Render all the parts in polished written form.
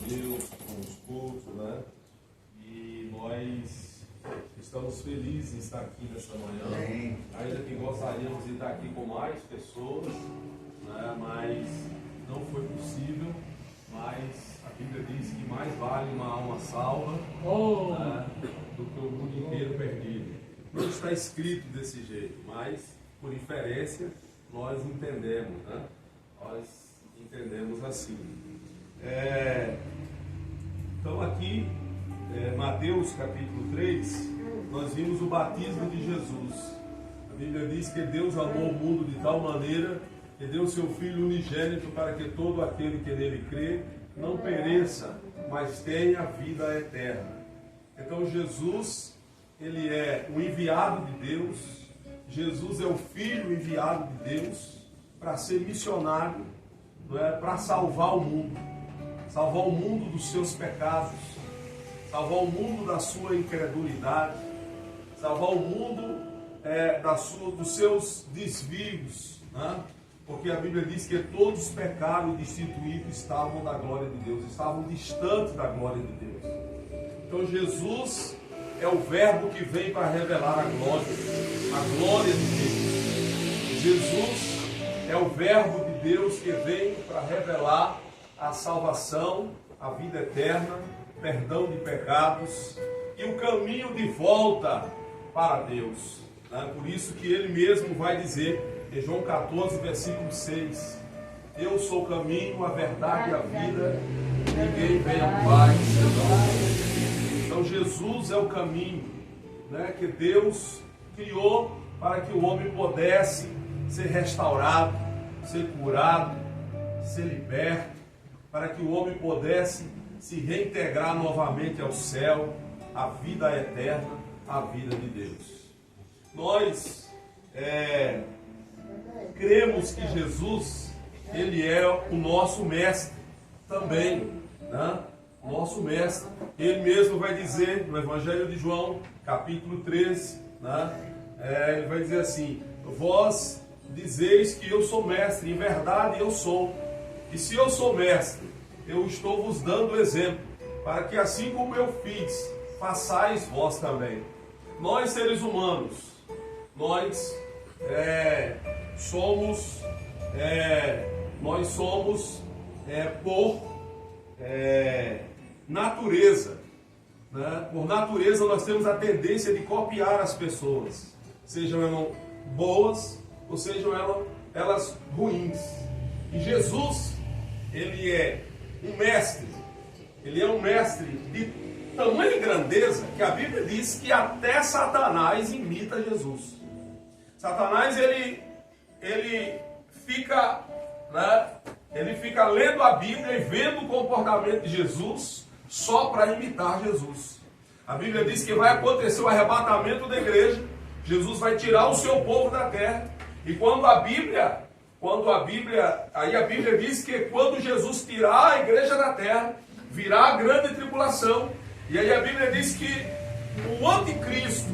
prosseguiu com os cultos, né? E nós estamos felizes em estar aqui nessa manhã. Ainda que gostaríamos de estar aqui com mais pessoas, né? Mas não foi possível. Mas a Bíblia diz que mais vale uma alma salva, né, do que o mundo inteiro perdido. Não está escrito desse jeito, mas por inferência nós entendemos, né? Nós entendemos assim. Então aqui, Mateus capítulo 3, nós vimos o batismo de Jesus. A Bíblia diz que Deus amou o mundo de tal maneira que deu seu Filho unigênito para que todo aquele que nele crê não pereça, mas tenha vida eterna. Então Jesus, ele é o enviado de Deus. Jesus é o Filho enviado de Deus para ser missionário, não é? Para salvar o mundo dos seus pecados, salvar o mundo da sua incredulidade, salvar o mundo dos seus desvios, né? Porque a Bíblia diz que todos pecaram e destituídos estavam da glória de Deus, estavam distantes da glória de Deus. Então Jesus é o verbo que vem para revelar a glória de Deus. Jesus é o verbo de Deus que vem para revelar a salvação, a vida eterna, perdão de pecados e o caminho de volta para Deus. Por isso que ele mesmo vai dizer em João 14, versículo 6, eu sou o caminho, a verdade e a vida, ninguém vem ao Pai senão. Então Jesus é o caminho, né, que Deus criou para que o homem pudesse ser restaurado, ser curado, ser liberto, para que o homem pudesse se reintegrar novamente ao céu, à vida eterna, à vida de Deus. Nós cremos que Jesus, ele é o nosso mestre também, né? Nosso mestre. Ele mesmo vai dizer no Evangelho de João, capítulo 13, né? Ele vai dizer assim: vós dizeis que eu sou mestre, em verdade eu sou. E se eu sou mestre, eu estou vos dando exemplo, para que assim como eu fiz, façais vós também. Nós, seres humanos, nós somos por natureza, né? Por natureza nós temos a tendência de copiar as pessoas, sejam elas boas ou sejam elas ruins. E Jesus, ele é um mestre, ele é um mestre de tamanha grandeza que a Bíblia diz que até Satanás imita Jesus. Satanás, ele fica, né? Ele fica lendo a Bíblia e vendo o comportamento de Jesus só para imitar Jesus. A Bíblia diz que vai acontecer o arrebatamento da igreja, Jesus vai tirar o seu povo da terra, e aí a Bíblia diz que quando Jesus tirar a igreja da terra, virá a grande tribulação, e aí a Bíblia diz que o anticristo,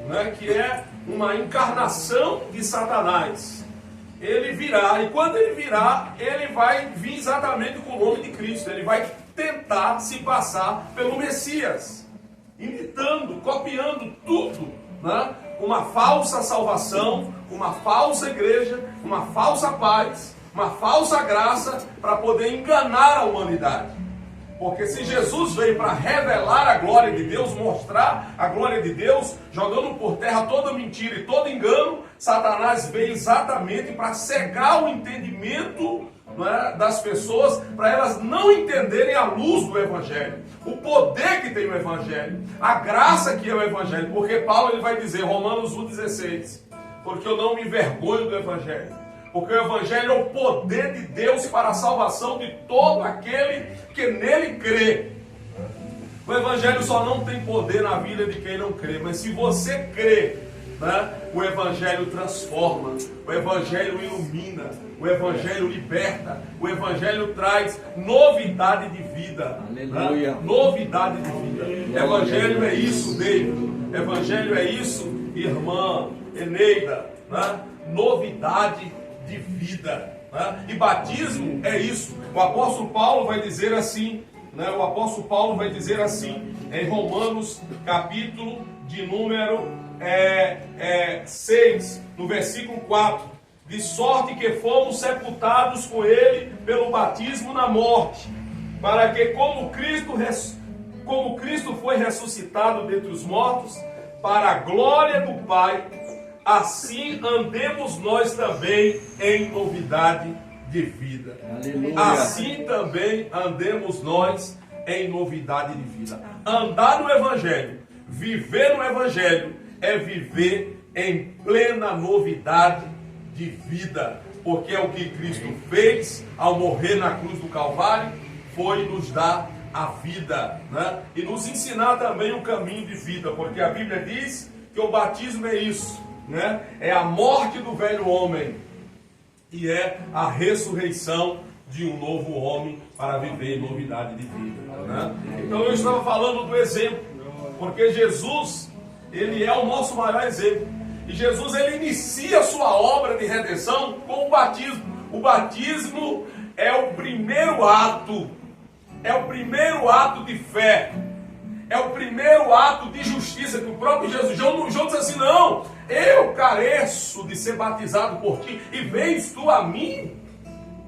né, que é uma encarnação de Satanás, ele virá, e quando ele virá, ele vai vir exatamente com o nome de Cristo, ele vai tentar se passar pelo Messias, imitando, copiando tudo, né? Uma falsa salvação, uma falsa igreja, uma falsa paz, uma falsa graça, para poder enganar a humanidade. Porque se Jesus veio para revelar a glória de Deus, mostrar a glória de Deus, jogando por terra toda mentira e todo engano, Satanás veio exatamente para cegar o entendimento, né, das pessoas, para elas não entenderem a luz do Evangelho, o poder que tem o Evangelho, a graça que é o Evangelho. Porque Paulo, ele vai dizer, Romanos 1,16, porque eu não me envergonho do Evangelho, porque o Evangelho é o poder de Deus para a salvação de todo aquele que nele crê. O Evangelho só não tem poder na vida de quem não crê, mas se você crê, né, o Evangelho transforma, o Evangelho ilumina, o Evangelho liberta, o Evangelho traz novidade de vida. Aleluia. Né? Novidade de vida. Evangelho é isso, David. Evangelho é isso, irmã Eneida. Né? Novidade de vida. Né? E batismo é isso. O apóstolo Paulo vai dizer assim, né, o apóstolo Paulo vai dizer assim, em Romanos, capítulo de número 6, no versículo 4, de sorte que fomos sepultados com ele pelo batismo na morte, para que como Cristo foi ressuscitado dentre os mortos, para a glória do Pai, assim andemos nós também em novidade de vida. Aleluia. Assim também andemos nós em novidade de vida. Andar no Evangelho, viver no Evangelho, é viver em plena novidade de vida. Porque é o que Cristo fez ao morrer na cruz do Calvário, foi nos dar a vida, né? E nos ensinar também o caminho de vida. Porque a Bíblia diz que o batismo é isso, né? É a morte do velho homem e é a ressurreição de um novo homem para viver em novidade de vida, né? Então eu estava falando do exemplo, porque Jesus, ele é o nosso maior exemplo. E Jesus, ele inicia a sua obra de redenção com o batismo. O batismo é o primeiro ato, de fé, é o primeiro ato de justiça que o próprio Jesus, João diz assim, não, eu careço de ser batizado por ti, e vens tu a mim?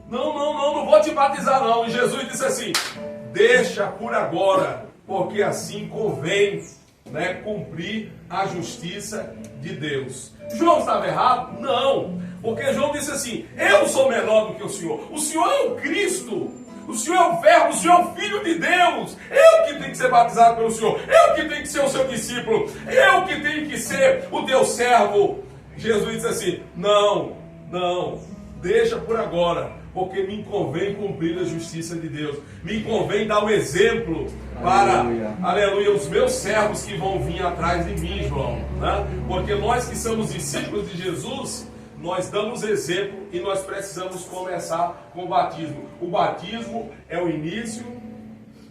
Não vou te batizar não. E Jesus disse assim, deixa por agora, porque assim convém, né, cumprir a justiça de Deus. João estava errado? Não, porque João disse assim, eu sou menor do que o Senhor é o Cristo, o Senhor é o Verbo, o Senhor é o Filho de Deus, eu que tenho que ser batizado pelo Senhor, eu que tenho que ser o seu discípulo, eu que tenho que ser o teu servo. Jesus disse assim, não, deixa por agora, porque me convém cumprir a justiça de Deus, me convém dar o exemplo para, aleluia, os meus servos que vão vir atrás de mim, João, né? Porque nós que somos discípulos de Jesus, nós damos exemplo e nós precisamos começar com o batismo. O batismo é o início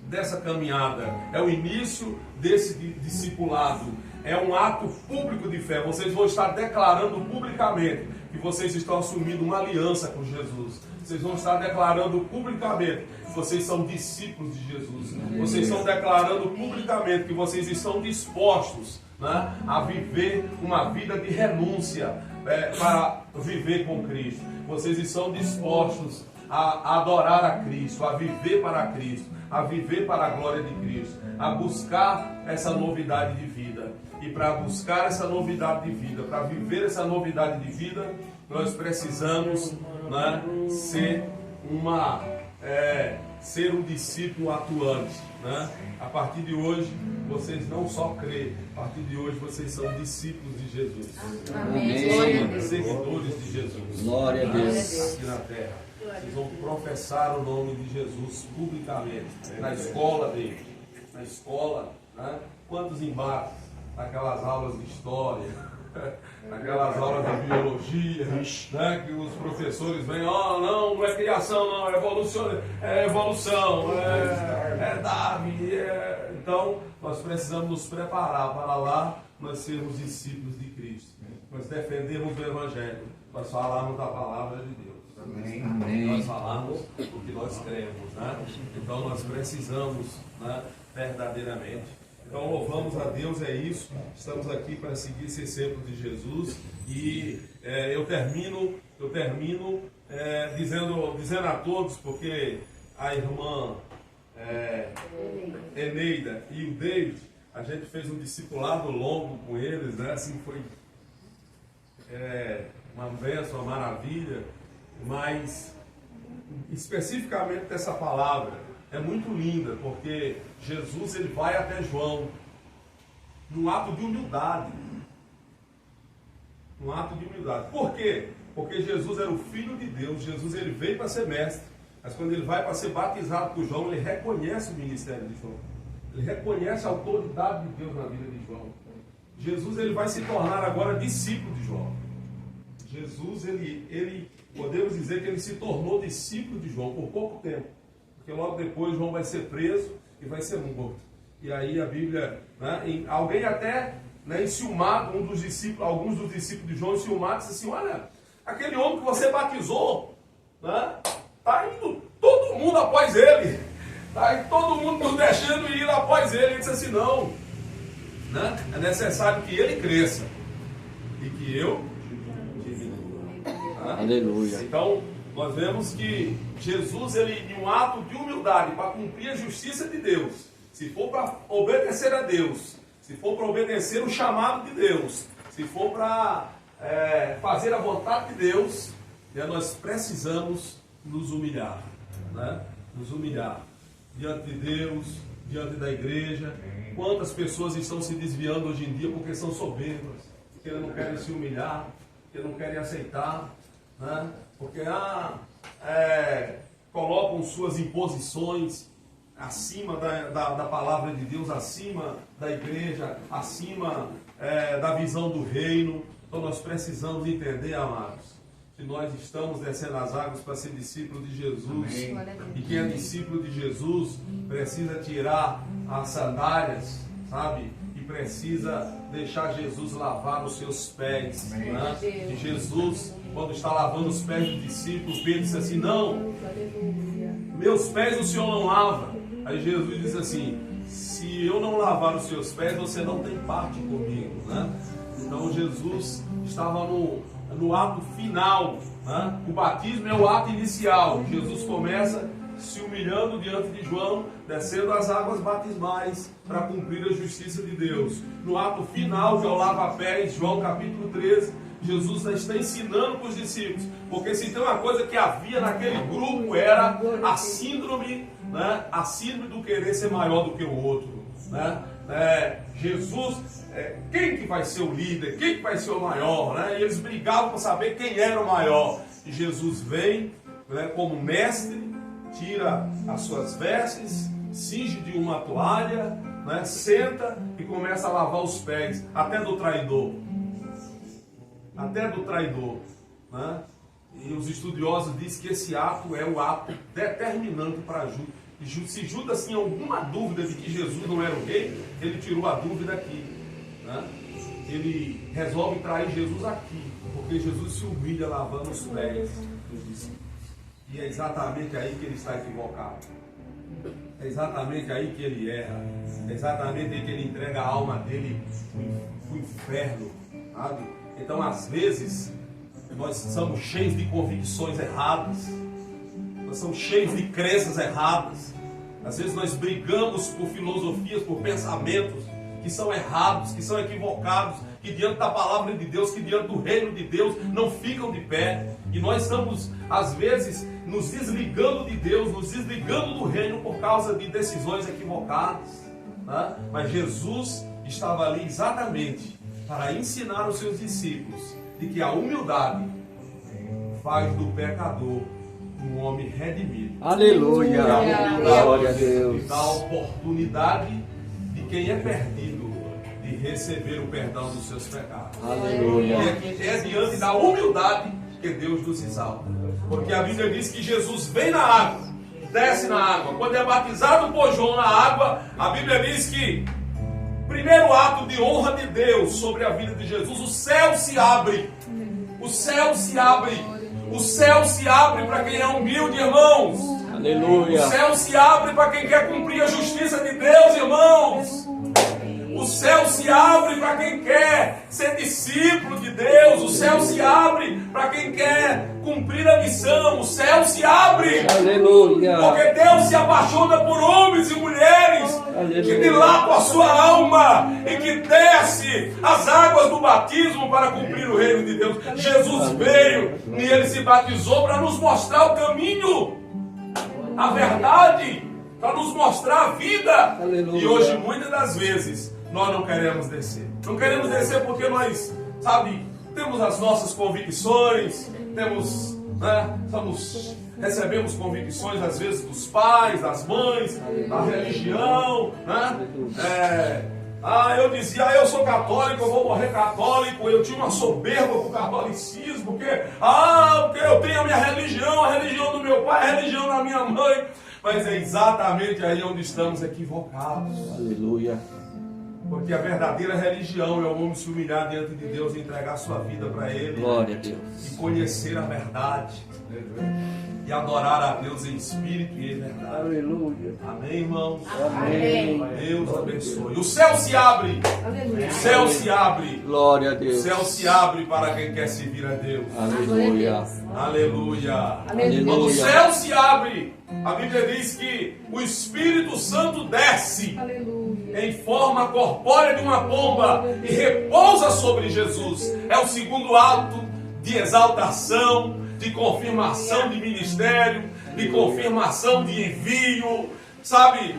dessa caminhada, é o início desse discipulado, é um ato público de fé. Vocês vão estar declarando publicamente que vocês estão assumindo uma aliança com Jesus. Vocês vão estar declarando publicamente que vocês são discípulos de Jesus. Vocês estão declarando publicamente que vocês estão dispostos, né, a viver uma vida de renúncia para viver com Cristo. Vocês estão dispostos a adorar a Cristo, a viver para Cristo, a viver para a glória de Cristo, a buscar essa novidade de vida. E para buscar essa novidade de vida, para viver essa novidade de vida, nós precisamos, né, ser um discípulo atuante, né? A partir de hoje, vocês não só creem, a partir de hoje vocês são discípulos de Jesus. Amém. Seguidores de Jesus. Glória a Deus. Aqui na terra. Vocês vão professar o nome de Jesus publicamente, na escola dele. Na escola, né? Quantos embates, naquelas aulas de história, naquelas aulas de biologia, né, que os professores vêm, não é criação, não, é evolução, é Darwin. Então, nós precisamos nos preparar para lá nós sermos discípulos de Cristo. Nós defendemos o Evangelho, nós falamos da palavra de Deus. Amém. Nós falamos o que nós cremos, né? Então, nós precisamos, né, verdadeiramente. Então louvamos a Deus, é isso. Estamos aqui para seguir esse exemplo de Jesus. E eu termino dizendo a todos, porque a irmã Eneida e o David, a gente fez um discipulado longo com eles, né? Assim foi uma bênção, uma maravilha. Mas especificamente dessa palavra é muito linda, porque Jesus, ele vai até João num ato de humildade. Um ato de humildade. Por quê? Porque Jesus era o Filho de Deus. Jesus, ele veio para ser mestre. Mas quando ele vai para ser batizado por João, ele reconhece o ministério de João. Ele reconhece a autoridade de Deus na vida de João. Jesus, ele vai se tornar agora discípulo de João. Jesus, ele podemos dizer que ele se tornou discípulo de João por pouco tempo. Porque logo depois João vai ser preso e vai ser morto. E aí a Bíblia, né, alguém até, né, enciumado, alguns dos discípulos de João enciumados, disse assim, olha, aquele homem que você batizou, né, está indo todo mundo após ele. Aí todo mundo nos deixando ir após ele. Ele disse assim, não, né? É necessário que ele cresça e que eu diminua. Aleluia. Então, nós vemos que Jesus, ele, em um ato de humildade, para cumprir a justiça de Deus, se for para obedecer a Deus, se for para obedecer o chamado de Deus, se for para fazer a vontade de Deus, nós precisamos nos humilhar, né? Nos humilhar diante de Deus, diante da igreja. Quantas pessoas estão se desviando hoje em dia porque são soberbas, porque não querem se humilhar, porque não querem aceitar, né? Porque colocam suas imposições acima da palavra de Deus, acima da igreja, acima da visão do reino. Então nós precisamos entender, amados, que nós estamos descendo as águas para ser discípulo de Jesus. Amém. E quem é discípulo de Jesus precisa tirar as sandálias, sabe? E precisa deixar Jesus lavar os seus pés, né? E Jesus, quando está lavando os pés dos discípulos, Pedro disse assim, não, meus pés o Senhor não lava. Aí Jesus diz assim, se eu não lavar os seus pés, você não tem parte comigo, né? Então Jesus estava no ato final, né? O batismo é o ato inicial. Jesus começa se humilhando diante de João, descendo as águas batismais para cumprir a justiça de Deus. No ato final, que é o lava-pés, João capítulo 13, Jesus está ensinando para os discípulos, porque se tem uma coisa que havia naquele grupo era a síndrome, né? A síndrome do querer ser maior do que o outro, né? Jesus, quem que vai ser o líder, quem que vai ser o maior, né? E eles brigavam para saber quem era o maior. E Jesus vem, né, como mestre, tira as suas vestes, cinge de uma toalha, né, senta e começa a lavar os pés, até do traidor. Até do traidor, né? E os estudiosos dizem que esse ato é o ato determinante para Judas. Se Judas tinha alguma dúvida de que Jesus não era o rei, ele tirou a dúvida aqui, né? Ele resolve trair Jesus aqui, porque Jesus se humilha lavando os pés dos discípulos. E é exatamente aí que ele está equivocado. É exatamente aí que ele erra. É exatamente aí que ele entrega a alma dele para o inferno, sabe? Então, às vezes, nós somos cheios de convicções erradas. Nós somos cheios de crenças erradas. Às vezes nós brigamos por filosofias, por pensamentos que são errados, que são equivocados, que diante da palavra de Deus, que diante do reino de Deus não ficam de pé. E nós estamos, às vezes, nos desligando de Deus, nos desligando do reino por causa de decisões equivocadas, né? Mas Jesus estava ali exatamente para ensinar os seus discípulos de que a humildade faz do pecador um homem redimido. Aleluia! Glória a Deus! Dá a oportunidade de quem é perdido de receber o perdão dos seus pecados. Aleluia! E é diante da humildade que Deus nos exalta. Porque a Bíblia diz que Jesus vem na água, desce na água. Quando é batizado por João na água, a Bíblia diz que primeiro ato de honra de Deus sobre a vida de Jesus, o céu se abre. O céu se abre. O céu se abre para quem é humilde, irmãos. Aleluia. O céu se abre para quem quer cumprir a justiça de Deus, irmãos. O céu se abre para quem quer ser discípulo de Deus. O céu se abre para quem quer cumprir a missão. O céu se abre. Aleluia. Porque Deus se apaixona por homens e mulheres, aleluia, que dilatam a sua alma e que desce as águas do batismo para cumprir o reino de Deus. Jesus veio e ele se batizou para nos mostrar o caminho, a verdade, para nos mostrar a vida. Aleluia. E hoje, muitas das vezes, nós não queremos descer. Não queremos descer porque nós, sabe, temos as nossas convicções, temos, né, recebemos convicções às vezes dos pais, das mães, da religião, né? Eu dizia, eu sou católico, eu vou morrer católico. Eu tinha uma soberba com o catolicismo, porque eu tenho a minha religião, a religião do meu pai, a religião da minha mãe. Mas é exatamente aí onde estamos equivocados. Aleluia. Porque a verdadeira religião é o homem se humilhar diante de Deus e entregar sua vida para Ele. Glória a Deus. E conhecer a verdade. E adorar a Deus em espírito e em verdade. Aleluia. Amém, irmãos? Amém. Deus abençoe. O céu se abre. O céu se abre. Glória a O Deus. céu se abre para quem quer servir a Deus. Aleluia. Aleluia. Quando o Aleluia. céu se abre, a Bíblia diz que o Espírito Santo desce em forma corpórea de uma pomba e repousa sobre Jesus. É o segundo ato de exaltação, de confirmação de ministério, de confirmação de envio, sabe?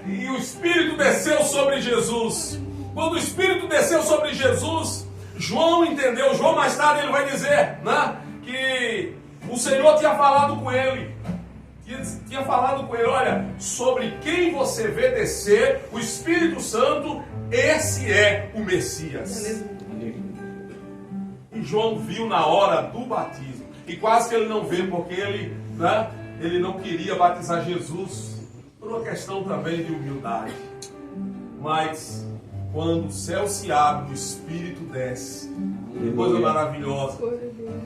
E o Espírito desceu sobre Jesus. Quando o Espírito desceu sobre Jesus, João entendeu. João mais tarde ele vai dizer, né, que o Senhor tinha falado com ele. Tinha falado com ele, olha, sobre quem você vê descer o Espírito Santo, esse é o Messias. E João viu na hora do batismo. E quase que ele não vê, porque ele, né, ele não queria batizar Jesus, por uma questão também de humildade. Mas quando o céu se abre, o Espírito desce. Que coisa maravilhosa.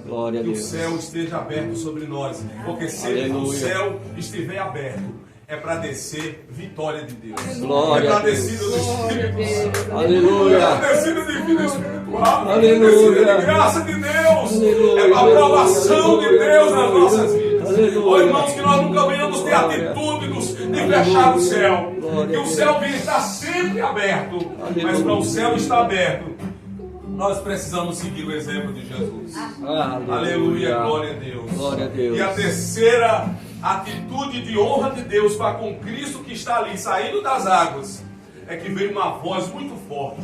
Glória a Que o Deus. céu esteja aberto sobre nós. Porque se Aleluia. o céu estiver aberto, é para descer vitória de Deus. Glória É a para Deus. descida do Espírito Santo. Aleluia. É para descida de vida espiritual. Aleluia. Descida de graça de Deus. Aleluia. É para a aprovação de Deus nas Aleluia. nossas vidas. Aleluia. Ó, irmãos, que nós nunca venhamos ter Glória. atitude de fechar o céu. Glória Que a o Deus. céu venha estar sempre aberto. Mas Aleluia. para o céu estar aberto, nós precisamos seguir o exemplo de Jesus. Aleluia, glória a Deus. Glória a Deus. E a terceira atitude de honra de Deus para com Cristo que está ali, saindo das águas, é que veio uma voz muito forte,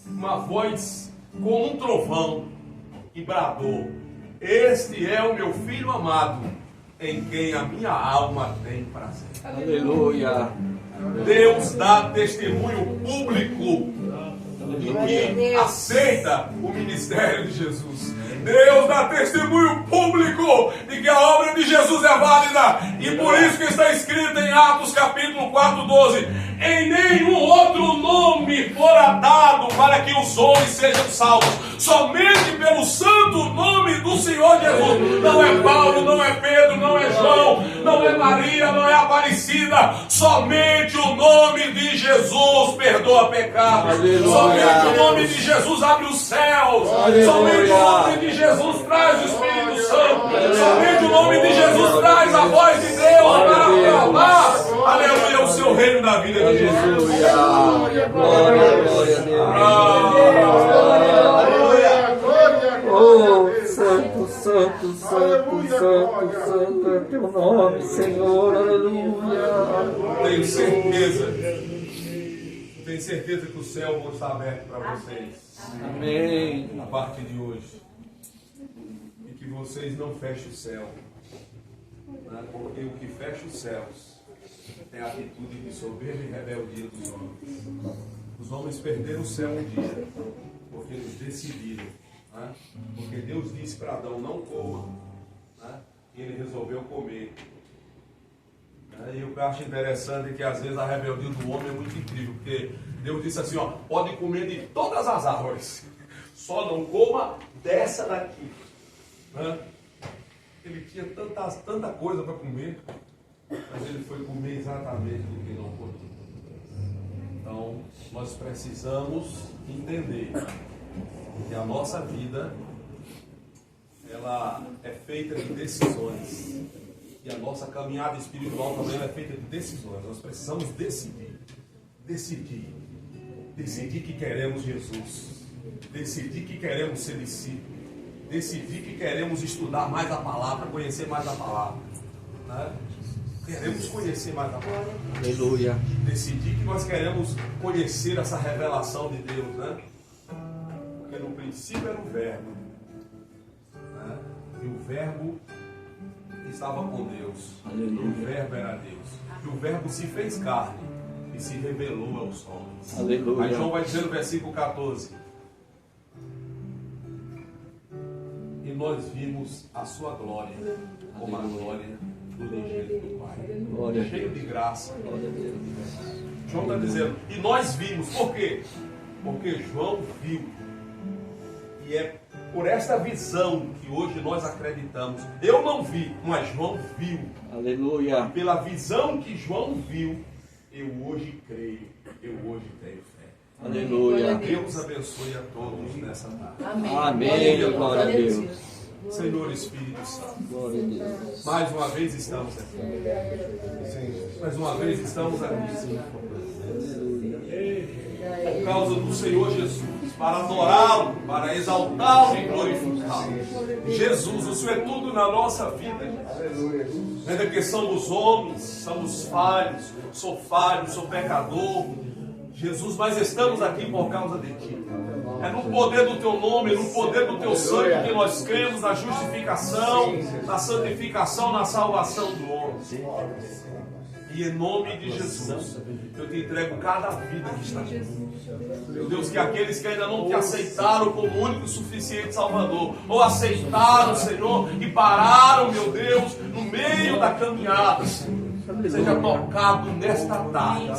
uma voz como um trovão, e bradou: este é o meu filho amado, em quem a minha alma tem prazer. Aleluia. Deus dá testemunho público de que aceita o ministério de Jesus. Deus dá testemunho público de que a obra de Jesus é válida. E por isso que está escrito em Atos capítulo 4:12: em nenhum outro nome fora dado para que os homens sejam salvos, somente pelo santo nome do Senhor Jesus. Não é Paulo, não é Pedro, não é João, não é Maria, não é Aparecida. Somente o nome de Jesus perdoa pecados. Aleluia. Somente o nome de Jesus abre os céus. Aleluia. Somente o nome de Jesus traz o Espírito Santo. Somente o nome de Jesus traz a voz de Deus para provar, aleluia, o seu reino da vida de Jesus. Aleluia. Glória, glória a Deus. Oh, santo, santo, santo, santo, santo é teu nome, Senhor. Aleluia. Tenho certeza que o céu vai estar aberto para vocês Amém. a partir de hoje. E que vocês não fechem o céu, né? Porque o que fecha os céus é a atitude de soberba e rebeldia dos homens. Os homens perderam o céu um dia, porque eles decidiram, né? Porque Deus disse para Adão: não coma, né? E ele resolveu comer. E o que eu acho interessante é que às vezes a rebeldia do homem é muito incrível, porque Deus disse assim, ó: pode comer de todas as árvores, só não coma dessa daqui. Ele tinha tanta coisa para comer, mas ele foi comer exatamente do que não podia. Então, nós precisamos entender que a nossa vida, ela é feita de decisões. E a nossa caminhada espiritual também é feita de decisões. Nós precisamos decidir que queremos Jesus, decidir que queremos ser discípulos, decidir que queremos estudar mais a palavra, conhecer mais a palavra, né? Queremos conhecer mais a palavra. Aleluia. Decidir que nós queremos conhecer essa revelação de Deus, né? Porque no princípio era o Verbo, né? E o Verbo estava com Deus. Aleluia. E o Verbo era Deus. E o Verbo se fez carne e se revelou aos homens. Aleluia. Aí João vai dizer no versículo 14: e nós vimos a sua glória, como a glória do unigênito do Pai. Glória a Cheio de graça Glória a Deus. João está dizendo, e nós vimos. Por quê? Porque João viu. E é por esta visão que hoje nós acreditamos. Eu não vi, mas João viu. Aleluia. E pela visão que João viu, eu hoje creio, eu hoje tenho fé. Aleluia. Deus abençoe a todos nessa tarde. Amém. Amém. Glória a Deus. Senhor Espírito Santo, Glória a Deus. mais uma vez estamos aqui. Mais uma vez estamos aqui. Por causa do Senhor Jesus, para adorá-lo, para exaltá-lo e glorificá-lo. Jesus, o Senhor é tudo na nossa vida. Ainda que somos homens, somos falhos, sou pecador. Jesus, mas estamos aqui por causa de Ti. É no poder do Teu nome, no poder do Teu sangue que nós cremos na justificação, na santificação, na salvação do homem. E em nome de Jesus, eu te entrego cada vida que está aqui. Meu Deus, que aqueles que ainda não te aceitaram como único e suficiente Salvador, ou aceitaram, Senhor, e pararam, meu Deus, no meio da caminhada, seja tocado nesta tarde,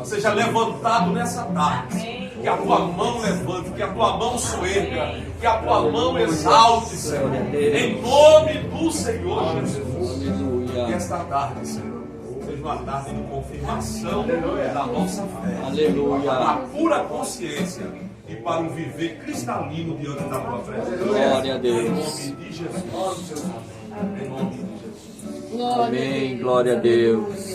seja levantado nessa tarde. Que a tua mão levante, que a tua mão soerga, que a tua mão exalte, Senhor. Em nome do Senhor Jesus. Que esta tarde, Senhor, seja uma tarde de confirmação da nossa fé. Aleluia. Na pura consciência e para um viver cristalino diante da tua presença. Glória a Deus. Em nome de Jesus. Em nome de Jesus. Amém. Glória a Deus.